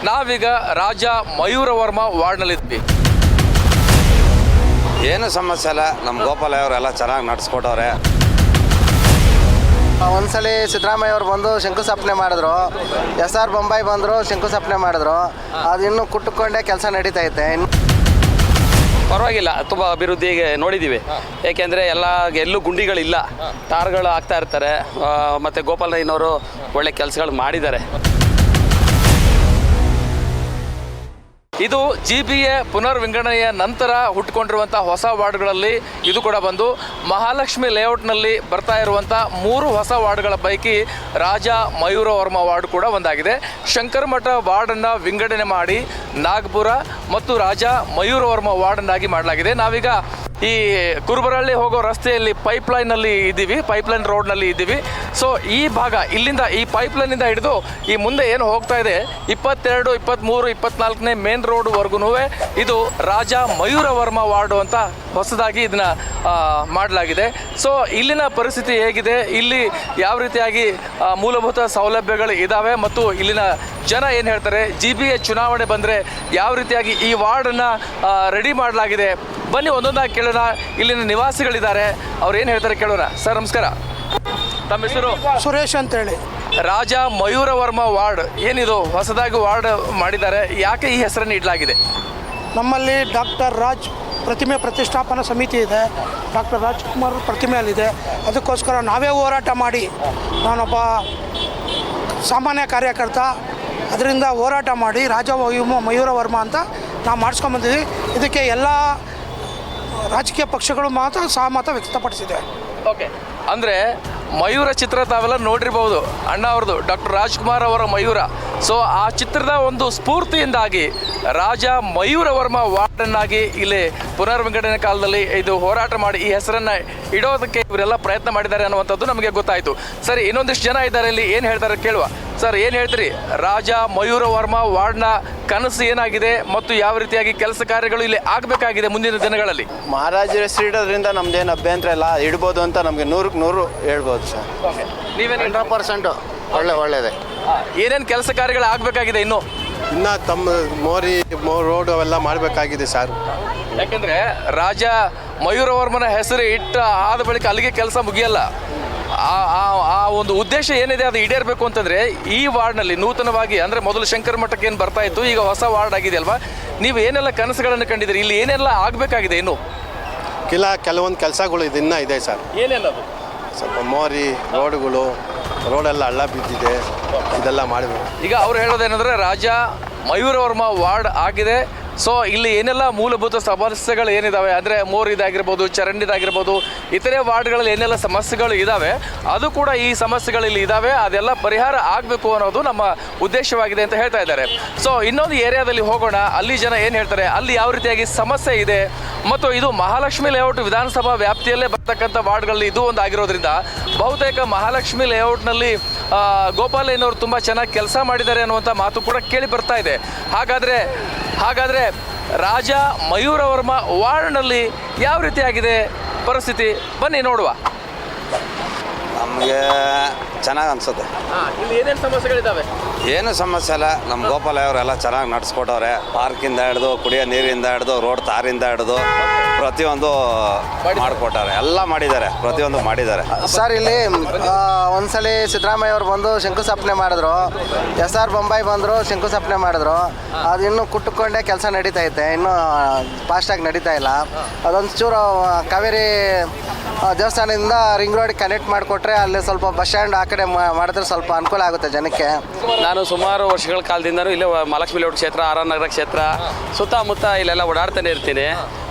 ನಾವೀಗ ರಾಜ ಮಯೂರ ವರ್ಮ ವಾರ್ಡ್ನಲ್ಲಿದ್ವಿ. ಏನು ಸಮಸ್ಯೆ ಇಲ್ಲ, ನಮ್ಮ ಗೋಪಾಲ ಅವರೆಲ್ಲ ಚೆನ್ನಾಗಿ ನಡೆಸ್ಕೊಟ್ಟವ್ರೆ. ಒಂದ್ಸಲಿ ಸಿದ್ದರಾಮಯ್ಯ ಅವ್ರು ಬಂದು ಶಂಕುಸ್ಥಾಪನೆ ಮಾಡಿದ್ರು, SR ಬೊಂಬಾಯಿ ಬಂದರು ಶಂಕುಸ್ಥಾಪನೆ ಮಾಡಿದ್ರು. ಅದು ಇನ್ನೂ ಕುಟ್ಟುಕೊಂಡೇ ಕೆಲಸ ನಡೀತೈತೆ. ಪರವಾಗಿಲ್ಲ, ತುಂಬ ಅಭಿವೃದ್ಧಿಗೆ ನೋಡಿದ್ದೀವಿ. ಏಕೆಂದರೆ ಎಲ್ಲೂ ಗುಂಡಿಗಳಿಲ್ಲ, ಟಾರ್ಗಳು ಆಗ್ತಾ ಇರ್ತಾರೆ. ಮತ್ತು ಗೋಪಾಲಯ್ಯನವರು ಒಳ್ಳೆ ಕೆಲಸಗಳು ಮಾಡಿದ್ದಾರೆ. ಇದು GBA ಪುನರ್ ವಿಂಗಡಣೆಯ ನಂತರ ಹುಟ್ಟುಕೊಂಡಿರುವಂಥ ಹೊಸ ವಾರ್ಡ್ಗಳಲ್ಲಿ ಇದು ಕೂಡ ಬಂದು ಮಹಾಲಕ್ಷ್ಮಿ ಲೇಔಟ್ನಲ್ಲಿ ಬರ್ತಾ ಇರುವಂಥ 3 ಹೊಸ ವಾರ್ಡ್ಗಳ ಪೈಕಿ ರಾಜ ಮಯೂರ ವರ್ಮ ವಾರ್ಡ್ ಕೂಡ ಒಂದಾಗಿದೆ. ಶಂಕರಮಠ ವಾರ್ಡನ್ನು ವಿಂಗಡಣೆ ಮಾಡಿ ನಾಗಪುರ ಮತ್ತು ರಾಜ ಮಯೂರ ವರ್ಮ ವಾರ್ಡನ್ನಾಗಿ ಮಾಡಲಾಗಿದೆ. ನಾವೀಗ ಈ ಕುರುಬರಹಳ್ಳಿ ಹೋಗೋ ರಸ್ತೆಯಲ್ಲಿ ಪೈಪ್ಲೈನಲ್ಲಿ ಇದ್ದೀವಿ, ಪೈಪ್ಲೈನ್ ರೋಡ್ನಲ್ಲಿ ಇದ್ದೀವಿ. ಸೊ ಈ ಭಾಗ ಇಲ್ಲಿಂದ ಈ ಪೈಪ್ಲೈನಿಂದ ಹಿಡಿದು ಈ ಮುಂದೆ ಏನು ಹೋಗ್ತಾ ಇದೆ 22, 23, 24ನೇ ಮೇನ್ ರೋಡ್ವರೆಗೂ ಇದು ರಾಜ ಮಯೂರ ವರ್ಮ ವಾರ್ಡು ಅಂತ ಹೊಸದಾಗಿ ಇದನ್ನ ಮಾಡಲಾಗಿದೆ. ಸೊ ಇಲ್ಲಿನ ಪರಿಸ್ಥಿತಿ ಹೇಗಿದೆ, ಇಲ್ಲಿ ಯಾವ ರೀತಿಯಾಗಿ ಮೂಲಭೂತ ಸೌಲಭ್ಯಗಳು ಇದ್ದಾವೆ ಮತ್ತು ಇಲ್ಲಿನ ಜನ ಏನು ಹೇಳ್ತಾರೆ, GBA ಚುನಾವಣೆ ಬಂದರೆ ಯಾವ ರೀತಿಯಾಗಿ ಈ ವಾರ್ಡನ್ನು ರೆಡಿ ಮಾಡಲಾಗಿದೆ, ಬನ್ನಿ ಒಂದೊಂದಾಗಿ ಕೇಳೋಣ. ಇಲ್ಲಿನ ನಿವಾಸಿಗಳಿದ್ದಾರೆ, ಅವ್ರು ಏನು ಹೇಳ್ತಾರೆ ಕೇಳೋಣ. ಸರ್ ನಮಸ್ಕಾರ, ತಮ್ಮ ಹೆಸರು? ಸುರೇಶ್ ಅಂತೇಳಿ. ರಾಜ ಮಯೂರ ವರ್ಮ ವಾರ್ಡ್ ಏನಿದು ಹೊಸದಾಗಿ ವಾರ್ಡ್ ಮಾಡಿದ್ದಾರೆ, ಯಾಕೆ ಈ ಹೆಸರನ್ನು ಇಡಲಾಗಿದೆ? ನಮ್ಮಲ್ಲಿ ಡಾಕ್ಟರ್ ರಾಜ್ ಪ್ರತಿಮೆ ಪ್ರತಿಷ್ಠಾಪನಾ ಸಮಿತಿ ಇದೆ, ಡಾಕ್ಟರ್ ರಾಜ್ಕುಮಾರ್ ಪ್ರತಿಮೆ ಅಲ್ಲಿದೆ. ಅದಕ್ಕೋಸ್ಕರ ನಾವೇ ಹೋರಾಟ ಮಾಡಿ, ನಾನೊಬ್ಬ ಸಾಮಾನ್ಯ ಕಾರ್ಯಕರ್ತ, ಅದರಿಂದ ಹೋರಾಟ ಮಾಡಿ ರಾಜ ಮಯೂರ ವರ್ಮ ಅಂತ ನಾವು ಮಾಡಿಸ್ಕೊಂಬಂದಿದ್ವಿ. ಇದಕ್ಕೆ ಎಲ್ಲ ರಾಜಕೀಯ ಪಕ್ಷಗಳು ಮಾತ್ರ ಸಹಮತ ವ್ಯಕ್ತಪಡಿಸಿದೆ. ಓಕೆ, ಅಂದರೆ ಮಯೂರ ಚಿತ್ರ ತಾವೆಲ್ಲ ನೋಡಿರ್ಬೋದು, ಅಣ್ಣ ಅವ್ರದ್ದು ಡಾಕ್ಟರ್ ರಾಜ್ಕುಮಾರ್ ಅವರ ಮಯೂರ. ಸೊ ಆ ಚಿತ್ರದ ಒಂದು ಸ್ಫೂರ್ತಿಯಿಂದಾಗಿ ರಾಜ ಮಯೂರ ವರ್ಮ ವಾರ್ಡನ್ನಾಗಿ ಇಲ್ಲಿ ಪುನರ್ ವಿಂಗಡಣೆ ಕಾಲದಲ್ಲಿ ಇದು ಹೋರಾಟ ಮಾಡಿ ಈ ಹೆಸರನ್ನು ಇಡೋದಕ್ಕೆ ಇವರೆಲ್ಲ ಪ್ರಯತ್ನ ಮಾಡಿದ್ದಾರೆ ಅನ್ನುವಂಥದ್ದು ನಮಗೆ ಗೊತ್ತಾಯಿತು. ಸರಿ, ಇನ್ನೊಂದಿಷ್ಟು ಜನ ಇದ್ದಾರೆ ಇಲ್ಲಿ, ಏನು ಹೇಳ್ತಾರೆ ಕೇಳುವ. ಸರ್ ಏನು ಹೇಳ್ತೀರಿ, ರಾಜ ಮಯೂರ ವರ್ಮ ವಾರ್ಡ್ನ ಕನಸು ಏನಾಗಿದೆ ಮತ್ತು ಯಾವ ರೀತಿಯಾಗಿ ಕೆಲಸ ಕಾರ್ಯಗಳು ಇಲ್ಲಿ ಆಗಬೇಕಾಗಿದೆ ಮುಂದಿನ ದಿನಗಳಲ್ಲಿ? ಮಹಾರಾಜರ ಹೆಸರು ಇಡೋದ್ರಿಂದ ನಮ್ದೇನು ಅಭ್ಯಂತರ ಇಲ್ಲ, ಇಡ್ಬೋದು ಅಂತ ನಮಗೆ 100ಕ್ಕೆ 100 ಹೇಳ್ಬೋದು ಸರ್. ನೀವೇನು 100% ಒಳ್ಳೆಯದೇ. ಏನೇನು ಕೆಲಸ ಕಾರ್ಯಗಳು ಆಗಬೇಕಾಗಿದೆ ಇನ್ನು ತಮ್ಮ ರೋಡ್ ಅವೆಲ್ಲ ಮಾಡಬೇಕಾಗಿದೆ ಸರ್. ಯಾಕೆಂದರೆ ರಾಜ ಮಯೂರ ವರ್ಮನ ಹೆಸರು ಆದ ಬಳಿಕ ಅಲ್ಲಿಗೆ ಕೆಲಸ ಮುಗಿಯಲ್ಲ. ಆ ಒಂದು ಉದ್ದೇಶ ಏನಿದೆ ಅದು ಈಡೇರಬೇಕು ಅಂತಂದರೆ ಈ ವಾರ್ಡ್ನಲ್ಲಿ ನೂತನವಾಗಿ, ಅಂದರೆ ಮೊದಲು ಶಂಕರ ಮಠಕ್ಕೆ ಏನು ಬರ್ತಾ ಇತ್ತು, ಈಗ ಹೊಸ ವಾರ್ಡ್ ಆಗಿದೆ ಅಲ್ವಾ, ನೀವು ಏನೆಲ್ಲ ಕನಸುಗಳನ್ನು ಕಂಡಿದ್ದೀರಿ, ಇಲ್ಲಿ ಏನೆಲ್ಲ ಆಗಬೇಕಾಗಿದೆ ಇನ್ನು? ಕೆಲವೊಂದು ಕೆಲಸಗಳು ಇನ್ನೂ ಇದೆ ಸರ್. ಏನೆಲ್ಲದು? ಸ್ವಲ್ಪ ರೋಡೆಲ್ಲ ಹಳ್ಳ ಬಿದ್ದಿದೆ, ಇದೆಲ್ಲ ಮಾಡಬೇಕು. ಈಗ ಅವ್ರು ಹೇಳೋದೇನೆಂದರೆ ರಾಜ ಮಯೂರ ವರ್ಮ ವಾರ್ಡ್ ಆಗಿದೆ. ಸೊ ಇಲ್ಲಿ ಏನೆಲ್ಲ ಮೂಲಭೂತ ಸಮಸ್ಯೆಗಳು ಏನಿದ್ದಾವೆ, ಅಂದರೆ ಮೋರಿದಾಗಿರ್ಬೋದು, ಚರಂಡಿದಾಗಿರ್ಬೋದು, ಇತರೆ ವಾರ್ಡ್ಗಳಲ್ಲಿ ಏನೆಲ್ಲ ಸಮಸ್ಯೆಗಳು ಇದ್ದಾವೆ, ಅದು ಕೂಡ ಈ ಸಮಸ್ಯೆಗಳು ಇಲ್ಲಿ ಇದ್ದಾವೆ, ಅದೆಲ್ಲ ಪರಿಹಾರ ಆಗಬೇಕು ಅನ್ನೋದು ನಮ್ಮ ಉದ್ದೇಶವಾಗಿದೆ ಅಂತ ಹೇಳ್ತಾ ಇದ್ದಾರೆ. ಸೊ ಇನ್ನೊಂದು ಏರಿಯಾದಲ್ಲಿ ಹೋಗೋಣ, ಅಲ್ಲಿ ಜನ ಏನು ಹೇಳ್ತಾರೆ, ಅಲ್ಲಿ ಯಾವ ರೀತಿಯಾಗಿ ಸಮಸ್ಯೆ ಇದೆ, ಮತ್ತು ಇದು ಮಹಾಲಕ್ಷ್ಮಿ ಲೇಔಟ್ ವಿಧಾನಸಭಾ ವ್ಯಾಪ್ತಿಯಲ್ಲೇ ಬರ್ತಕ್ಕಂಥ ವಾರ್ಡ್ಗಳಲ್ಲಿ ಇದು ಒಂದು ಆಗಿರೋದ್ರಿಂದ ಬಹುತೇಕ ಮಹಾಲಕ್ಷ್ಮಿ ಲೇಔಟ್ನಲ್ಲಿ ಗೋಪಾಲಯ್ಯನವರು ತುಂಬ ಚೆನ್ನಾಗಿ ಕೆಲಸ ಮಾಡಿದ್ದಾರೆ ಅನ್ನುವಂಥ ಮಾತು ಕೂಡ ಕೇಳಿ ಬರ್ತಾ ಇದೆ. ಹಾಗಾದರೆ ರಾಜ ಮಯೂರ ವರ್ಮ ವಾರ್ಡ್ನಲ್ಲಿ ಯಾವ ರೀತಿಯಾಗಿದೆ ಪರಿಸ್ಥಿತಿ, ಬನ್ನಿ ನೋಡುವ. ನಮಗೆ ಚೆನ್ನಾಗಿ ಅನಿಸುತ್ತೆ. ಇಲ್ಲಿ ಏನೇನು ಸಮಸ್ಯೆಗಳಿದ್ದಾವೆ? ಏನು ಸಮಸ್ಯೆ ಇಲ್ಲ, ನಮ್ಮ ಗೋಪಾಲ ಅವರೆಲ್ಲ ಚೆನ್ನಾಗಿ ನಡೆಸ್ಕೊಟ್ಟವ್ರೆ. ಪಾರ್ಕಿಂದ ಹಿಡಿದು, ಕುಡಿಯೋ ನೀರಿಂದ ಹಿಡಿದು, ರೋಡ್ ತಾರಿಂದ ಹಿಡಿದು ಪ್ರತಿಯೊಂದು ಮಾಡಿಕೊಟ್ಟಾರೆ, ಎಲ್ಲ ಮಾಡಿದ್ದಾರೆ, ಪ್ರತಿಯೊಂದು ಮಾಡಿದ್ದಾರೆ ಸರ್. ಇಲ್ಲಿ ಒಂದ್ಸಲಿ ಸಿದ್ದರಾಮಯ್ಯ ಅವ್ರು ಬಂದು ಶಂಕುಸ್ಥಾಪನೆ ಮಾಡಿದ್ರು, SR ಬೊಂಬಾಯಿ ಬಂದರು ಶಂಕುಸ್ಥಾಪನೆ ಮಾಡಿದ್ರು. ಅದು ಇನ್ನೂ ಕುಟ್ಟುಕೊಂಡೇ ಕೆಲಸ ನಡೀತೈತೆ, ಇನ್ನೂ ಫಾಸ್ಟಾಗಿ ನಡೀತಾ ಇಲ್ಲ. ಅದೊಂದು ಚೂರು ಕಾವೇರಿ ದೇವಸ್ಥಾನದಿಂದ ರಿಂಗ್ ರೋಡಿಗೆ ಕನೆಕ್ಟ್ ಮಾಡಿಕೊಟ್ರೆ ಅಲ್ಲಿ ಸ್ವಲ್ಪ ಬಸ್ ಸ್ಟ್ಯಾಂಡ್ ಆ ಕಡೆ ಮಾಡಿದ್ರೆ ಸ್ವಲ್ಪ ಅನುಕೂಲ ಆಗುತ್ತೆ ಜನಕ್ಕೆ. ನಾನು ಸುಮಾರು ವರ್ಷಗಳ ಕಾಲದಿಂದನೂ ಇಲ್ಲೇ ಮಹಾಲಕ್ಷ್ಮಿ ಲೇಔಟ್ ಕ್ಷೇತ್ರ, RR ನಗರ ಕ್ಷೇತ್ರ ಸುತ್ತಮುತ್ತ ಇಲ್ಲೆಲ್ಲ ಓಡಾಡ್ತಾನೆ ಇರ್ತೀನಿ.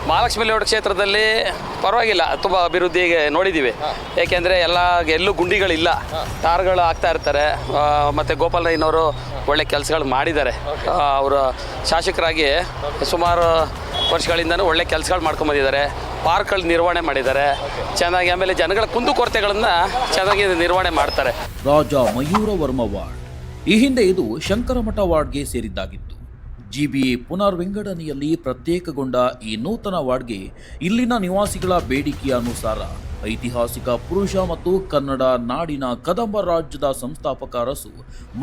ಮಹಾಲಕ್ಷ್ಮಿ ಲೇಔಟ್ ಕ್ಷೇತ್ರದಲ್ಲಿ ಪರವಾಗಿಲ್ಲ, ತುಂಬ ಅಭಿವೃದ್ಧಿಗೆ ನೋಡಿದ್ದೀವಿ. ಏಕೆಂದರೆ ಎಲ್ಲೂ ಗುಂಡಿಗಳಿಲ್ಲ, ಟಾರ್ಗಳು ಆಗ್ತಾ ಇರ್ತಾರೆ. ಮತ್ತು ಗೋಪಾಲಯ್ಯನವರು ಒಳ್ಳೆ ಕೆಲಸಗಳು ಮಾಡಿದ್ದಾರೆ. ಅವರು ಶಾಸಕರಾಗಿ ಸುಮಾರು ವರ್ಷಗಳಿಂದನೂ ಒಳ್ಳೆ ಕೆಲಸಗಳು ಮಾಡ್ಕೊಂಬಂದಿದ್ದಾರೆ. ಪಾರ್ಕ್ಗಳು ನಿರ್ವಹಣೆ ಮಾಡಿದ್ದಾರೆ ಚೆನ್ನಾಗಿ. ಆಮೇಲೆ ಜನಗಳ ಕುಂದುಕೊರತೆಗಳನ್ನು ಚೆನ್ನಾಗಿ ನಿರ್ವಹಣೆ ಮಾಡ್ತಾರೆ. ರಾಜ ಮಯೂರ ವರ್ಮ ವಾರ್ಡ್ ಈ ಹಿಂದೆ ಇದು ಶಂಕರಮಠ ವಾರ್ಡ್ಗೆ ಸೇರಿದ್ದಾಗಿತ್ತು. GBA ಪುನರ್ ವಿಂಗಡಣೆಯಲ್ಲಿ ಪ್ರತ್ಯೇಕಗೊಂಡ ಈ ನೂತನ ವಾರ್ಡ್ಗೆ ಇಲ್ಲಿನ ನಿವಾಸಿಗಳ ಬೇಡಿಕೆಯ ಅನುಸಾರ ಐತಿಹಾಸಿಕ ಪುರುಷ ಮತ್ತು ಕನ್ನಡ ನಾಡಿನ ಕದಂಬ ರಾಜ್ಯದ ಸಂಸ್ಥಾಪಕ ಅರಸು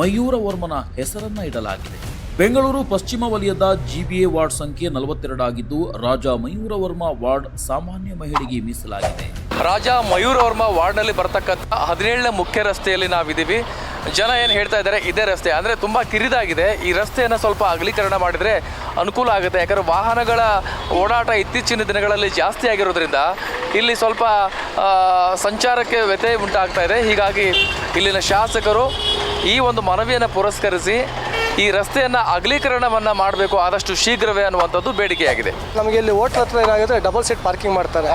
ಮಯೂರ ವರ್ಮನ ಹೆಸರನ್ನ ಇಡಲಾಗಿದೆ. ಬೆಂಗಳೂರು ಪಶ್ಚಿಮ ವಲಯದ ಜಿಬಿಎ ವಾರ್ಡ್ ಸಂಖ್ಯೆ 42 ಆಗಿದ್ದು ರಾಜ ಮಯೂರ ವರ್ಮ ವಾರ್ಡ್ ಸಾಮಾನ್ಯ ಮಹಿಳೆಗೆ ಮೀಸಲಾಗಿದೆ. ರಾಜ ಮಯೂರ ವರ್ಮ ವಾರ್ಡ್ನಲ್ಲಿ ಬರ್ತಕ್ಕಂಥ 17ನೇ ಮುಖ್ಯ ರಸ್ತೆಯಲ್ಲಿ ನಾವಿದ್ದೀವಿ. ಜನ ಏನು ಹೇಳ್ತಾ ಇದ್ದಾರೆ, ಇದೇ ರಸ್ತೆ ಅಂದರೆ ತುಂಬ ಕಿರಿದಾಗಿದೆ, ಈ ರಸ್ತೆಯನ್ನು ಸ್ವಲ್ಪ ಅಗಲೀಕರಣ ಮಾಡಿದರೆ ಅನುಕೂಲ ಆಗುತ್ತೆ. ಯಾಕಂದರೆ ವಾಹನಗಳ ಓಡಾಟ ಇತ್ತೀಚಿನ ದಿನಗಳಲ್ಲಿ ಜಾಸ್ತಿ ಆಗಿರೋದ್ರಿಂದ ಇಲ್ಲಿ ಸ್ವಲ್ಪ ಸಂಚಾರಕ್ಕೆ ವ್ಯತ್ಯಯ ಉಂಟಾಗ್ತಾ ಇದೆ. ಹೀಗಾಗಿ ಇಲ್ಲಿನ ಶಾಸಕರು ಈ ಒಂದು ಮನವಿಯನ್ನು ಪುರಸ್ಕರಿಸಿ ಈ ರಸ್ತೆಯನ್ನು ಅಗಲೀಕರಣವನ್ನು ಮಾಡಬೇಕು ಆದಷ್ಟು ಶೀಘ್ರವೇ ಅನ್ನುವಂಥದ್ದು ಬೇಡಿಕೆಯಾಗಿದೆ. ನಮಗೆ ಇಲ್ಲಿ ಹೋಟ್ಲ್ ಹತ್ರ ಏನಾಗುತ್ತೆ, ಡಬಲ್ ಸೀಟ್ ಪಾರ್ಕಿಂಗ್ ಮಾಡ್ತಾರೆ.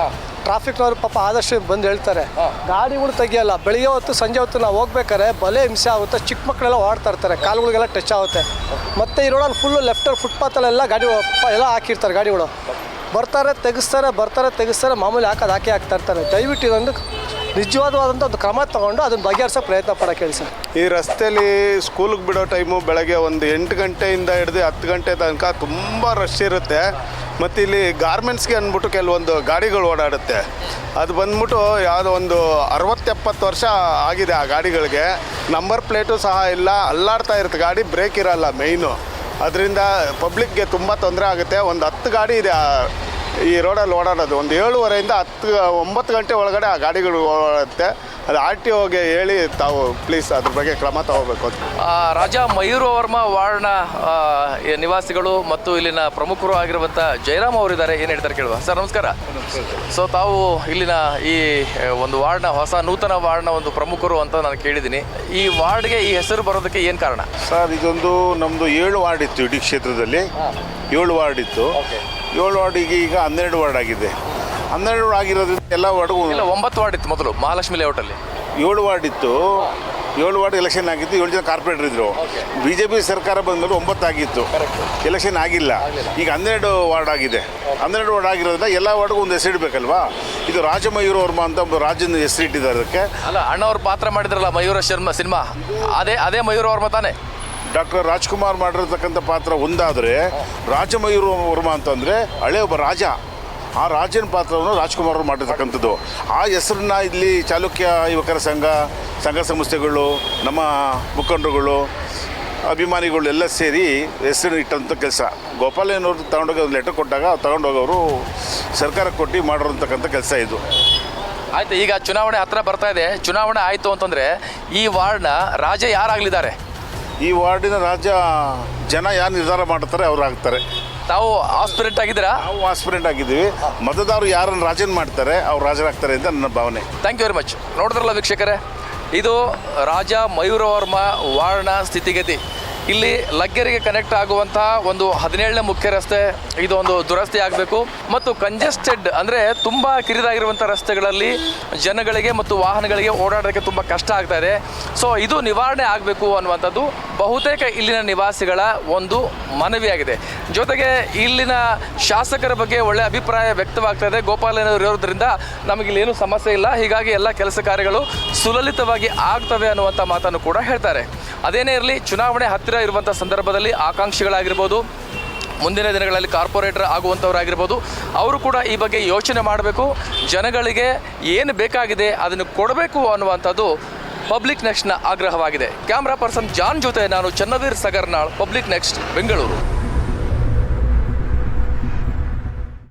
ಟ್ರಾಫಿಕ್ನವ್ರು ಪಾಪ ಆದಷ್ಟು ಬಂದು ಹೇಳ್ತಾರೆ, ಗಾಡಿಗಳು ತೆಗಿಯಲ್ಲ. ಬೆಳಿಗ್ಗೆ ಹೊತ್ತು ಸಂಜೆ ಹೊತ್ತು ನಾವು ಹೋಗ್ಬೇಕಾದ್ರೆ ಭಲೆ ಹಿಂಸೆ ಆಗುತ್ತೆ. ಚಿಕ್ಕ ಮಕ್ಕಳೆಲ್ಲ ಓಡ್ತಾ ಇರ್ತಾರೆ, ಕಾಲುಗಳಿಗೆಲ್ಲ ಟಚ್ ಆಗುತ್ತೆ. ಮತ್ತು ಈ ರೋಡಲ್ಲಿ ಫುಲ್ಲು ಲೆಫ್ಟಲ್ಲಿ ಫುಟ್ಪಾತಲ್ಲೆಲ್ಲ ಗಾಡಿ ಎಲ್ಲ ಹಾಕಿರ್ತಾರೆ. ಗಾಡಿಗಳು ಬರ್ತಾರೆ ತೆಗಿಸ್ತಾರೆ ಮಾಮೂಲಿ ಹಾಕಿ ಹಾಕ್ತಾ ಇರ್ತಾರೆ. ದಯವಿಟ್ಟು ಇದೊಂದು ನಿಜವಾದವಾದಂಥ ಒಂದು ಕ್ರಮ ತೊಗೊಂಡು ಅದನ್ನು ಬಗೆಹರಿಸೋಕೆ ಪ್ರಯತ್ನ ಪಡೋ ಕೆಲಸ. ಈ ರಸ್ತೆಯಲ್ಲಿ ಸ್ಕೂಲಿಗೆ ಬಿಡೋ ಟೈಮು ಬೆಳಗ್ಗೆ ಒಂದು 8 ಗಂಟೆಯಿಂದ ಹಿಡಿದು 10 ಗಂಟೆ ತನಕ ತುಂಬ ರಶ್ ಇರುತ್ತೆ. ಮತ್ತು ಇಲ್ಲಿ ಗಾರ್ಮೆಂಟ್ಸ್ಗೆ ಅಂದ್ಬಿಟ್ಟು ಕೆಲವೊಂದು ಗಾಡಿಗಳು ಓಡಾಡುತ್ತೆ. ಅದು ಬಂದ್ಬಿಟ್ಟು ಯಾವುದೋ ಒಂದು 60-70 ವರ್ಷ ಆಗಿದೆ ಆ ಗಾಡಿಗಳಿಗೆ. ನಂಬರ್ ಪ್ಲೇಟು ಸಹ ಇಲ್ಲ, ಅಲ್ಲಾಡ್ತಾ ಇರುತ್ತೆ ಗಾಡಿ, ಬ್ರೇಕ್ ಇರಲ್ಲ ಮೇಯ್ನು. ಅದರಿಂದ ಪಬ್ಲಿಕ್ಗೆ ತುಂಬ ತೊಂದರೆ ಆಗುತ್ತೆ. ಒಂದು 10 ಗಾಡಿ ಇದೆ ಈ ರೋಡಲ್ಲಿ ಓಡಾಡೋದು. ಒಂದು 7:30ಯಿಂದ 9 ಗಂಟೆ ಒಳಗಡೆ ಆ ಗಾಡಿಗಳು ಓಡಾಡುತ್ತೆ. ಅದು RTOಗೆ ಹೇಳಿ ತಾವು ಪ್ಲೀಸ್ ಅದ್ರ ಬಗ್ಗೆ ಕ್ರಮ ತಗೋಬೇಕು ಅಂತ. ರಾಜ ಮಯೂರ ವರ್ಮ ವಾರ್ಡ್ನ ನಿವಾಸಿಗಳು ಮತ್ತು ಇಲ್ಲಿನ ಪ್ರಮುಖರು ಆಗಿರುವಂಥ ಜಯರಾಮ್ ಅವರಿದ್ದಾರೆ, ಏನು ಹೇಳ್ತಾರೆ ಕೇಳುವ. ಸರ್ ನಮಸ್ಕಾರ. ಸೊ ತಾವು ಇಲ್ಲಿನ ಈ ಒಂದು ವಾರ್ಡ್ನ ಹೊಸ ನೂತನ ವಾರ್ಡ್ನ ಒಂದು ಪ್ರಮುಖರು ಅಂತ ನಾನು ಕೇಳಿದ್ದೀನಿ. ಈ ವಾರ್ಡ್ಗೆ ಈ ಹೆಸರು ಬರೋದಕ್ಕೆ ಏನು ಕಾರಣ? ಸರ್ ಇದೊಂದು ನಮ್ಮದು 7 ವಾರ್ಡ್ ಇತ್ತು ಇಡೀ ಕ್ಷೇತ್ರದಲ್ಲಿ. 7 ವಾರ್ಡ್ ಇತ್ತು. 7 ವಾರ್ಡಿಗೆ ಈಗ 12 ವಾರ್ಡ್ ಆಗಿದೆ. 12 ವಾರ್ಡ್ ಆಗಿರೋದ್ರಿಂದ ಎಲ್ಲ ವಾರ್ಡ್ಗೂ 9 ವಾರ್ಡ್ ಇತ್ತು ಮೊದಲು ಮಹಾಲಕ್ಷ್ಮಿ ಲೇಔಟಲ್ಲಿ. 7 ವಾರ್ಡ್ ಇತ್ತು. 7 ವಾರ್ಡ್ ಎಲೆಕ್ಷನ್ ಆಗಿತ್ತು. 7 ಜನ ಕಾರ್ಪೊರೇಟರ್ ಇದ್ದರು. BJP ಸರ್ಕಾರ ಬಂದಮೇಲೆ 9 ಆಗಿತ್ತು, ಎಲೆಕ್ಷನ್ ಆಗಿಲ್ಲ. ಈಗ 12 ವಾರ್ಡ್ ಆಗಿದೆ. 12 ವಾರ್ಡ್ ಆಗಿರೋದ್ರಿಂದ ಎಲ್ಲ ವಾರ್ಡ್ಗೂ ಒಂದು ಹೆಸರು ಇಡಬೇಕಲ್ವಾ. ಇದು ರಾಜ ಮಯೂರ ವರ್ಮ ಅಂತ ಒಂದು ರಾಜನ ಹೆಸರು ಇಟ್ಟಿದ್ದಾರೆ ಅದಕ್ಕೆ. ಅಲ್ಲ, ಅಣ್ಣವ್ರು ಪಾತ್ರ ಮಾಡಿದ್ರಲ್ಲ ಮಯೂರ ಶರ್ಮಾ ಸಿನಿಮಾ, ಅದೇ ಮಯೂರ ವರ್ಮ ತಾನೇ? ಡಾಕ್ಟರ್ ರಾಜ್ಕುಮಾರ್ ಮಾಡಿರ್ತಕ್ಕಂಥ ಪಾತ್ರ ಒಂದಾದರೆ, ರಾಜ ಮಯೂರ ವರ್ಮ ಅಂತಂದರೆ ಹಳೆ ಒಬ್ಬ ರಾಜ. ಆ ರಾಜನ ಪಾತ್ರವನ್ನು ರಾಜ್ಕುಮಾರ್ ಅವರು ಮಾಡಿರ್ತಕ್ಕಂಥದ್ದು. ಆ ಹೆಸರನ್ನ ಇಲ್ಲಿ ಚಾಲುಕ್ಯ ಯುವಕರ ಸಂಘ ಸಂಸ್ಥೆಗಳು, ನಮ್ಮ ಮುಖಂಡರುಗಳು, ಅಭಿಮಾನಿಗಳು ಎಲ್ಲ ಸೇರಿ ಹೆಸರು ಇಟ್ಟಂಥ ಕೆಲಸ. ಗೋಪಾಲಯ್ಯನವ್ರು ತಗೊಂಡೋಗಿ ಒಂದು ಲೆಟರ್ ಕೊಟ್ಟಾಗ ತಗೊಂಡೋಗವರು ಸರ್ಕಾರಕ್ಕೆ ಕೊಟ್ಟು ಮಾಡಿರೋಂಥಕ್ಕಂಥ ಕೆಲಸ ಇದು. ಆಯಿತು, ಈಗ ಚುನಾವಣೆ ಹತ್ತಿರ ಬರ್ತಾ ಇದೆ. ಚುನಾವಣೆ ಆಯಿತು ಅಂತಂದರೆ ಈ ವಾರ್ಡ್ನ ರಾಜ ಯಾರಾಗಲಿದ್ದಾರೆ? ಈ ವಾರ್ಡಿನ ರಾಜ ಜನ ಯಾರು ನಿರ್ಧಾರ ಮಾಡ್ತಾರೆ ಅವ್ರು ಆಗ್ತಾರೆ. ತಾವು ಆಸ್ಪಿರೆಂಟ್ ಆಗಿದ್ದೀರಾ? ನಾವು ಆಸ್ಪಿರೆಂಟ್ ಆಗಿದ್ದೀವಿ. ಮತದಾರರು ಯಾರನ್ನು ರಾಜನ್ ಮಾಡ್ತಾರೆ ಅವ್ರು ರಾಜರಾಗ್ತಾರೆ ಅಂತ ನನ್ನ ಭಾವನೆ. Thank you very much. ನೋಡಿದ್ರಲ್ಲ ವೀಕ್ಷಕರೇ, ಇದು ರಾಜ ಮಯೂರ ವರ್ಮ ವಾರ್ಡ್ನ ಸ್ಥಿತಿಗತಿ. ಇಲ್ಲಿ ಲಗ್ಗೆರೆಗೆ ಕನೆಕ್ಟ್ ಆಗುವಂಥ ಒಂದು 17ನೇ ಮುಖ್ಯ ರಸ್ತೆ ಇದು ಒಂದು ದುರಸ್ತಿ ಆಗಬೇಕು. ಮತ್ತು ಕಂಜೆಸ್ಟೆಡ್ ಅಂದರೆ ತುಂಬ ಕಿರಿದಾಗಿರುವಂಥ ರಸ್ತೆಗಳಲ್ಲಿ ಜನಗಳಿಗೆ ಮತ್ತು ವಾಹನಗಳಿಗೆ ಓಡಾಡೋಕ್ಕೆ ತುಂಬ ಕಷ್ಟ ಆಗ್ತಾ ಇದೆ. ಸೊ ಇದು ನಿವಾರಣೆ ಆಗಬೇಕು ಅನ್ನುವಂಥದ್ದು ಬಹುತೇಕ ಇಲ್ಲಿನ ನಿವಾಸಿಗಳ ಒಂದು ಮನವಿಯಾಗಿದೆ. ಜೊತೆಗೆ ಇಲ್ಲಿನ ಶಾಸಕರ ಬಗ್ಗೆ ಒಳ್ಳೆಯ ಅಭಿಪ್ರಾಯ ವ್ಯಕ್ತವಾಗ್ತಾ ಇದೆ. ಗೋಪಾಲಯ್ಯನವರು ಇರೋದ್ರಿಂದ ನಮಗಿಲ್ಲೇನು ಸಮಸ್ಯೆ ಇಲ್ಲ, ಹೀಗಾಗಿ ಎಲ್ಲ ಕೆಲಸ ಕಾರ್ಯಗಳು ಸುಲಲಿತವಾಗಿ ಆಗ್ತವೆ ಅನ್ನುವಂಥ ಮಾತನ್ನು ಕೂಡ ಹೇಳ್ತಾರೆ. ಅದೇನೇ ಇರಲಿ, ಚುನಾವಣೆ ಹತ್ತಿರ ಇರುವಂಥ ಸಂದರ್ಭದಲ್ಲಿ ಆಕಾಂಕ್ಷಿಗಳಾಗಿರ್ಬೋದು, ಮುಂದಿನ ದಿನಗಳಲ್ಲಿ ಕಾರ್ಪೊರೇಟರ್ ಆಗುವಂಥವರಾಗಿರ್ಬೋದು, ಅವರು ಕೂಡ ಈ ಬಗ್ಗೆ ಯೋಚನೆ ಮಾಡಬೇಕು. ಜನಗಳಿಗೆ ಏನು ಬೇಕಾಗಿದೆ ಅದನ್ನು ಕೊಡಬೇಕು ಅನ್ನುವಂಥದ್ದು ಪಬ್ಲಿಕ್ ನೆಕ್ಸ್ಟ್ನ ಆಗ್ರಹವಾಗಿದೆ. ಕ್ಯಾಮ್ರಾ ಪರ್ಸನ್ ಜಾನ್ ಜೊತೆ ನಾನು ಚನ್ನವೀರ್ ಸಗರ್ನಾಳ್, ಪಬ್ಲಿಕ್ ನೆಕ್ಸ್ಟ್, ಬೆಂಗಳೂರು.